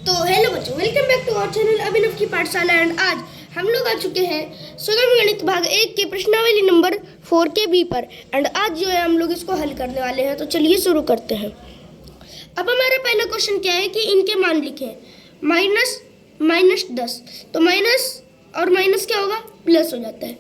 तो हेलो बच्चों, welcome back to our channel Abhinav की पाठशाला। एंड आज हम लोग आ चुके हैं सुगम गणित भाग 1 के प्रश्नावली नंबर 4 के बी पर। एंड आज जो है हम लोग इसको हल करने वाले हैं। तो चलिए शुरू करते हैं। अब हमारा पहला क्वेश्चन क्या है कि इनके मान लिखे माइनस 10। तो माइनस और माइनस क्या होगा, प्लस हो जाता है।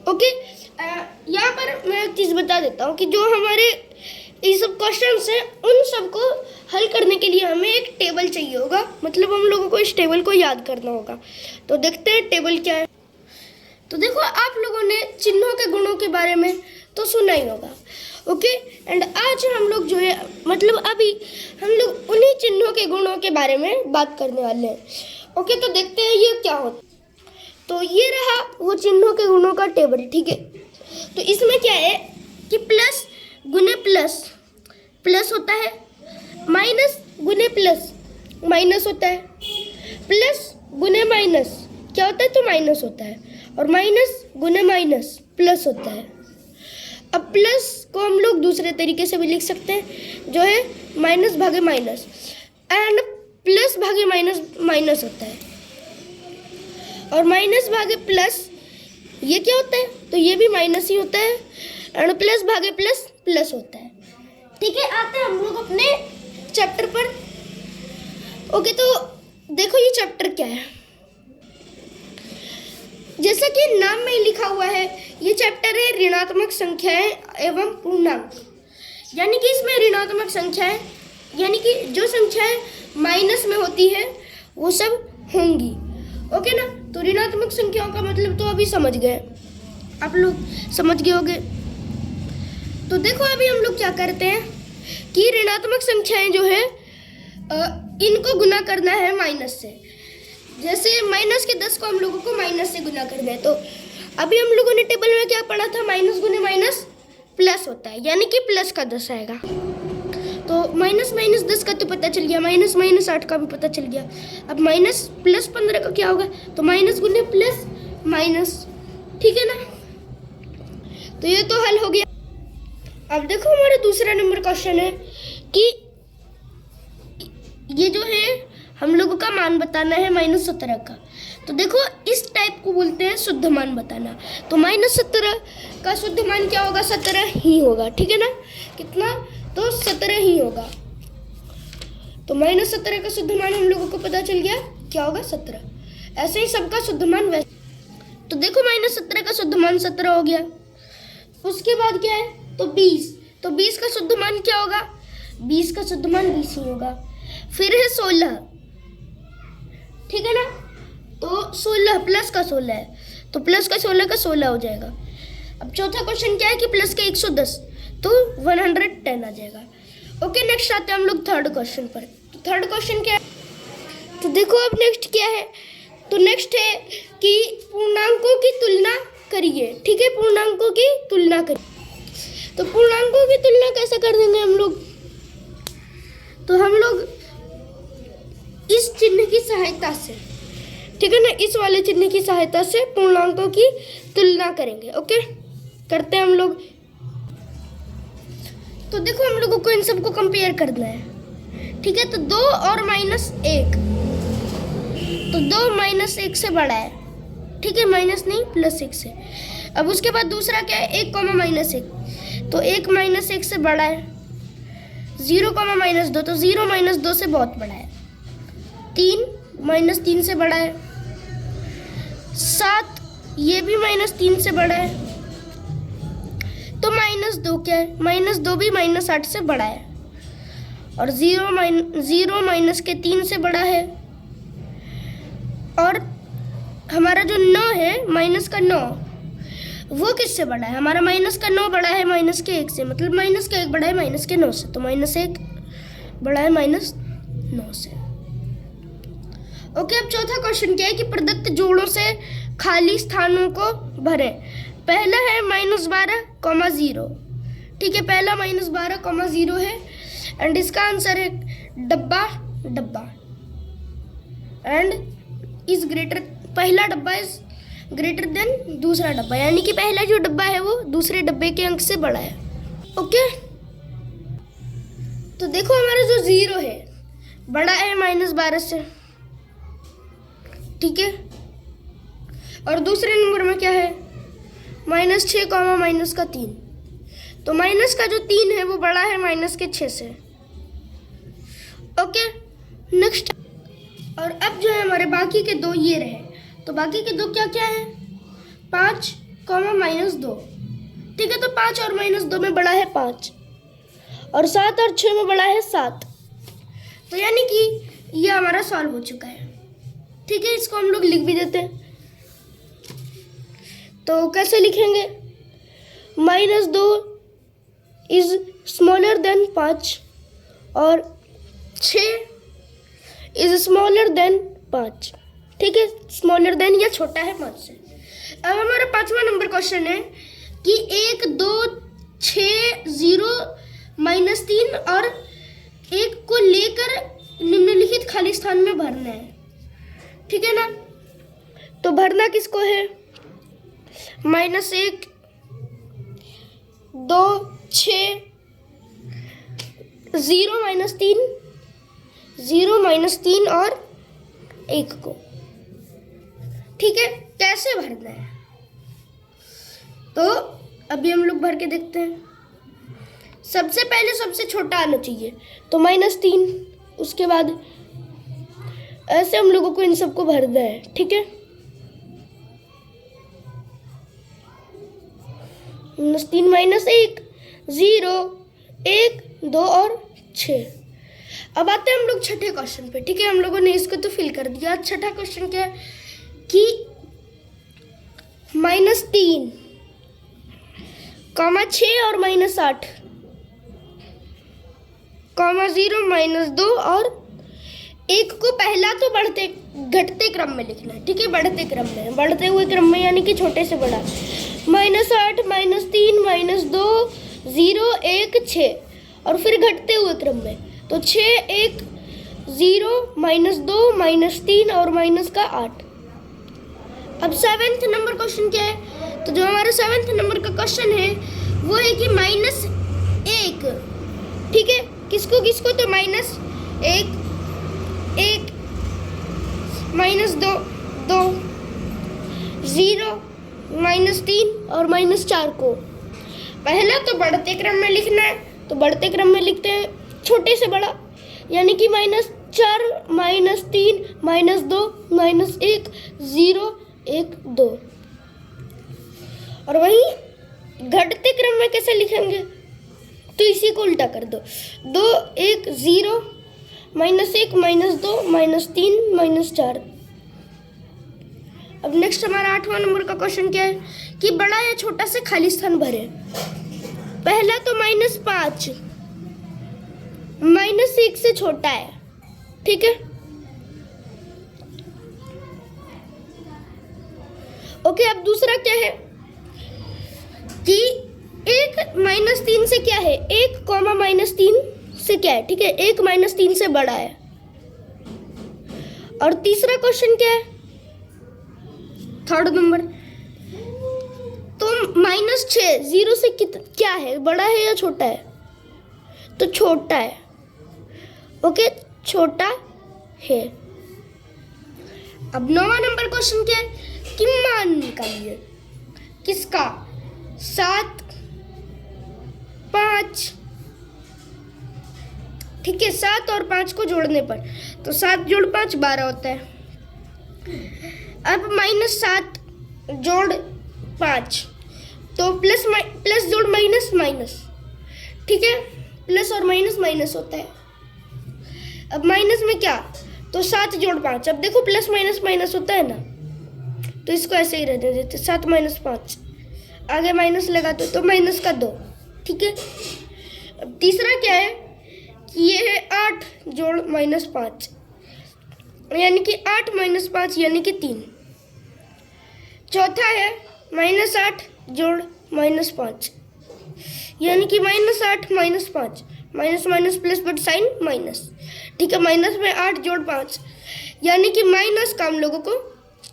ओके, यहाँ पर मैं एक चीज़ बता देता हूँ कि जो हमारे ये सब क्वेश्चंस हैं उन सबको हल करने के लिए हमें एक टेबल चाहिए होगा। मतलब हम लोगों को इस टेबल को याद करना होगा। तो देखते हैं टेबल क्या है। तो देखो, आप लोगों ने चिन्हों के गुणों के बारे में तो सुना ही होगा। ओके, एंड आज हम लोग जो है मतलब अभी हम लोग उन्हीं चिन्हों के गुणों के बारे में बात करने वाले हैं। ओके, तो देखते हैं ये क्या होता है। तो ये रहा वो चिन्हों के गुणों का टेबल, ठीक है। तो इसमें क्या है कि प्लस गुने प्लस प्लस होता है, माइनस गुने प्लस माइनस होता है, प्लस गुने माइनस क्या होता है, तो माइनस होता है, और माइनस गुने माइनस प्लस होता है। अब प्लस को हम लोग दूसरे तरीके से भी लिख सकते हैं, जो है माइनस भागे माइनस, एंड प्लस भागे माइनस माइनस होता है, और माइनस भागे प्लस ये क्या होता है, तो ये भी माइनस ही होता है, एंड प्लस भागे प्लस प्लस होता है। ठीक है, आते हैं हम लोग अपने चैप्टर पर। ओके, तो देखो ये चैप्टर क्या है। जैसा कि नाम में लिखा हुआ है, ये चैप्टर है ऋणात्मक संख्याएं एवं पूर्णांक। यानी कि इसमें ऋणात्मक संख्याएं यानी कि जो संख्याएं माइनस में होती है वो सब होंगी। ओके ना, तो ऋणात्मक संख्याओं का मतलब तो अभी समझ गए, आप लोग समझ गए होंगे। तो देखो, अभी हम लोग क्या करते हैं कि ऋणात्मक संख्याएं जो है इनको गुना करना है माइनस से। जैसे माइनस के 10 को हम लोगों को माइनस से गुना करना है। तो अभी हम लोगों ने टेबल में क्या पढ़ा था, माइनस गुने माइनस प्लस होता है, यानी कि प्लस का 10 आएगा। तो माइनस माइनस 10 का तो पता चल गया, माइनस माइनस 8 का भी पता चल गया। अब माइनस प्लस 15 का क्या होगा, तो माइनस गुने प्लस माइनस, ठीक है ना। तो ये तो हल हो गया। अब देखो, हमारा दूसरा नंबर क्वेश्चन है कि ये जो है हम लोगों का मान बताना है -17 का। तो देखो, इस टाइप को बोलते हैं शुद्ध मान बताना। तो -17 का शुद्ध मान क्या होगा, 17 ही होगा, ठीक है ना। कितना, तो 17 ही होगा। तो -17 का शुद्ध मान हम लोगों को पता चल गया क्या होगा, 17। ऐसे ही सबका शुद्ध मान वैसे। तो देखो, -17 का शुद्ध मान 17 हो गया। उसके बाद क्या है, तो 20। तो 20 का शुद्ध मान क्या होगा, 20 का शुद्ध मान 20 ही होगा। फिर है 16, ठीक है ना। तो 16 प्लस का 16 है, तो प्लस का 16 का 16 हो जाएगा। अब चौथा क्वेश्चन क्या है कि प्लस का 110, तो 110 आ जाएगा। ओके, नेक्स्ट आते हैं हम लोग थर्ड क्वेश्चन पर। तो थर्ड क्वेश्चन क्या है, तो देखो अब नेक्स्ट क्या है। तो नेक्स्ट है कि पूर्णांकों की तुलना करिए, ठीक है, पूर्णांकों की तुलना करिए। तो पूर्णांकों की तुलना कैसे कर देंगे हम लोग, तो हम लोग इस चिन्ह की सहायता से, ठीक है ना, इस वाले चिन्ह की सहायता से पूर्णांकों की तुलना करेंगे। ओके, करते हैं हम लोग। तो देखो, हम लोगों को इन सबको कंपेयर करना है, ठीक है। तो 2 और -1, तो 2 -1 से बड़ा है, ठीक है, माइनस नहीं +1 से। अब उसके बाद दूसरा क्या है, 1, -1, तो 1 -1 से बड़ा है। 0, -2, तो 0 -2 से बहुत बड़ा है। 3 -3 से बड़ा है। 7 ये भी -3 से बड़ा है। तो -2 क्या है, -2 भी -8 से बड़ा है। और 0 माइनस के 3 से बड़ा है। और हमारा जो 9 है, माइनस का 9, वो किससे बड़ा है, हमारा माइनस का 9 बड़ा है माइनस के 1 से। मतलब माइनस का 1 बड़ा है माइनस के 9 से, तो -1 बड़ा है -9 से। ओके, अब चौथा क्वेश्चन क्या है कि प्रदत्त जोड़ों से खाली स्थानों को भरें। पहला है -12, 0, ठीक है, पहला -12, 0 है, एंड इसका आंसर है डब्बा एंड इज ग्रेटर, पहला डब्बा इज ग्रेटर देन दूसरा डब्बा, यानी कि पहला जो डब्बा है वो दूसरे डब्बे के अंक से बड़ा है। ओके, तो देखो हमारा जो 0 है बड़ा है -12 से, ठीक है। और दूसरे नंबर में क्या है, -6, -3। तो माइनस का जो 3 है वो बड़ा है -6 से। Okay, next. और अब जो है हमारे बाकी के दो ये रहे, तो बाकी के दो क्या क्या है, 5, -2, ठीक है। तो 5 और -2 में बड़ा है 5, और 7 और 6 में बड़ा है 7। तो यानी कि ये हमारा सॉल्व हो चुका है, ठीक है। इसको हम लोग लिख भी देते हैं। तो कैसे लिखेंगे, -2 इज स्मॉलर देन 5 और 6 इज स्मॉलर देन 5, ठीक है। स्मॉलर देन या छोटा है 5 से। अब हमारा 5वां नंबर क्वेश्चन है कि 1, 2, 6, 0, -3 और 1 को लेकर निम्नलिखित खाली स्थान में भरना है, ठीक है ना। तो भरना किसको है, -1, 2, 6, 0, -3 और 1 को, ठीक है। कैसे भरना है, तो अभी हम लोग भर के देखते हैं। सबसे पहले सबसे छोटा आना चाहिए, तो -3, उसके बाद ऐसे हम लोगों को इन सबको भरना है, ठीक है। -3, -1, 0, 1, 2 और 6। अब आते हैं हम लोग छठे क्वेश्चन पे, ठीक है। हम लोगों ने इसको तो फिल कर दिया। छठा क्वेश्चन क्या है कि -3, -6 और -8, 0, -2 और 1 को पहला तो बढ़ते घटते क्रम में लिखना है, ठीक है। बढ़ते क्रम में, बढ़ते हुए क्रम में, यानी कि छोटे से बड़ा। -8, -3, -2, 0, 1, 6 और फिर घटते हुए क्रम में, तो 6, 1, 0, -2, -3 और -8। अब 7th नंबर क्वेश्चन क्या है, तो जो हमारा 7th नंबर का क्वेश्चन है वो है कि -1, ठीक है। किसको किसको, तो -1, 1, -2, 2, 0, -3 और -4 को पहला तो बढ़ते क्रम में लिखना है। तो बढ़ते क्रम में लिखते हैं छोटे से बड़ा, यानी कि -4, -3, -2, -1, 0, 1, 2। और वहीं घटते क्रम में कैसे लिखेंगे, तो इसी को उल्टा कर दो, 2, 1, 0, -1, -2, -3, -4। अब नेक्स्ट हमारा 8वां नंबर का क्वेश्चन क्या है कि बड़ा या छोटा से खाली स्थान भरे। पहला तो -5, -1 से छोटा है, ठीक है। ओके, अब दूसरा क्या है कि 1 -3 से क्या है, 1, -3 से क्या है, ठीक है। 1 -3 से बड़ा है। और तीसरा क्वेश्चन क्या है, थर्ड नंबर, तो -6 0 से क्या है, बड़ा है या छोटा है, तो छोटा है। ओके, छोटा है। अब 9वां नंबर क्वेश्चन क्या है कि मान निकालिए किसका, 7, 5, ठीक है। 7 और 5 को जोड़ने पर, तो 7 जोड़ 5 12 होता है। अब -7 जोड़ 5, तो प्लस जोड़ माइनस, ठीक है। प्लस और माइनस होता है। अब माइनस में क्या, तो 7 जोड़ 5, अब देखो प्लस माइनस होता है ना, तो इसको ऐसे ही रहने देते, 7 - 5, आगे माइनस लगा दो तो माइनस का 2, ठीक है। अब तीसरा क्या है कि ये है 8 जोड़ -5, यानी कि 8 - 5 यानी कि 3। चौथा है -8 जोड़ -5, यानी कि -8 - 5, minus plus but sign minus, ठीक है। माइनस में 8 जोड़ 5, यानी कि माइनस का हम लोगों को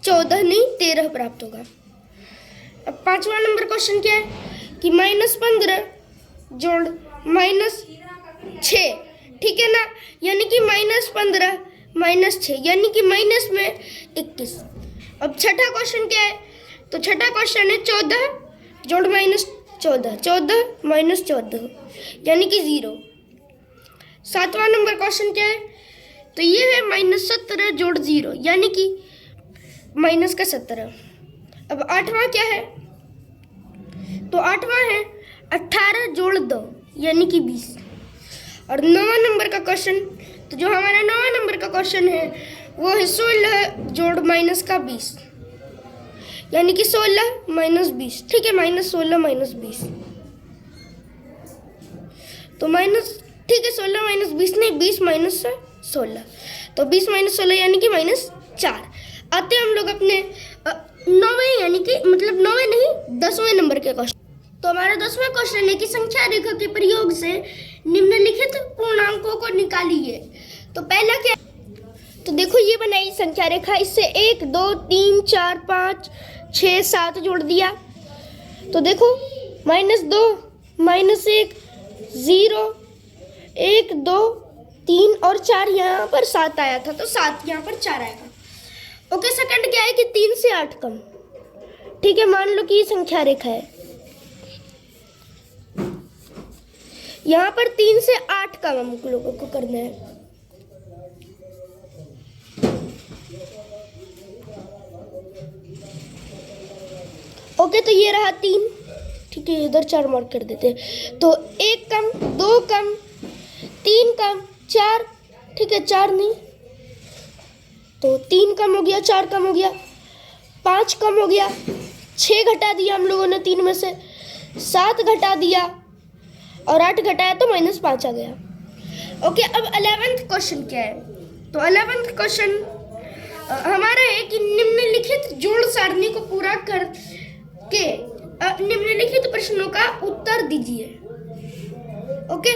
14 नहीं 13 प्राप्त होगा। अब 5वां नंबर क्वेश्चन क्या है कि -15 जोड़ -6, ठीक है ना, यानी कि -15 -6 यानी कि माइनस में 21। अब छठा क्वेश्चन क्या है, तो छठा क्वेश्चन है 14 जोड़ -14, 14 -14 यानी कि 0। सातवां नंबर क्वेश्चन क्या है, तो ये है -17 जोड़ 0 यानी कि -17। अब आठवां क्या है, तो आठवां है 18 जोड़ 2 यानी कि 20। और नौवां नंबर का क्वेश्चन, तो जो हमारा नौवां नंबर का क्वेश्चन है वो है 16 जोड़ -20 यानी कि 16 -20। ठीक है, -16 -20 तो ठीक है 16 -20 नहीं, 20 -16 तो 20 -16 यानी कि -4। आते हैं हम लोग अपने नौवें यानी कि मतलब नौवें नहीं 10वें नंबर के क्वेश्चन। तो हमारा 10वां क्वेश्चन है कि संख्या रेखा के प्रयोग से निम्नलिखित पूर्णांकों को निकालिए। तो पहला क्या, तो देखो ये बनाई संख्या रेखा, इससे 1 2 3 4 5 6 7 जोड़ दिया। तो देखो -2 -1 0 1 2 3 और 4 यहाँ पर 7 आया था, तो 7 यहाँ पर 4 आएगा। ओके, सेकंड क्या है कि 3 से 8 कम। ठीक है, मान लो कि ये संख्या रेखा है, यहाँ पर 3 से 8 कम हम लोगों को करना है। ओके, तो ये रहा 3। ठीक है, इधर 4 मार्क कर देते हैं। तो 1 कम 2 कम 3 कम 4, ठीक है 4 नहीं, तो 3 कम हो गया, 4 कम हो गया, 5 कम हो गया, 6 घटा दिया हम लोगों ने 3 में से, 7 घटा दिया और 8 घटाया तो -5 आ गया। ओके, अब 11th क्वेश्चन क्या है, तो 11th क्वेश्चन हमारा है कि निम्नलिखित जोड़ सारणी को पूरा करके निम्नलिखित प्रश्नों का उत्तर दीजिए। ओके।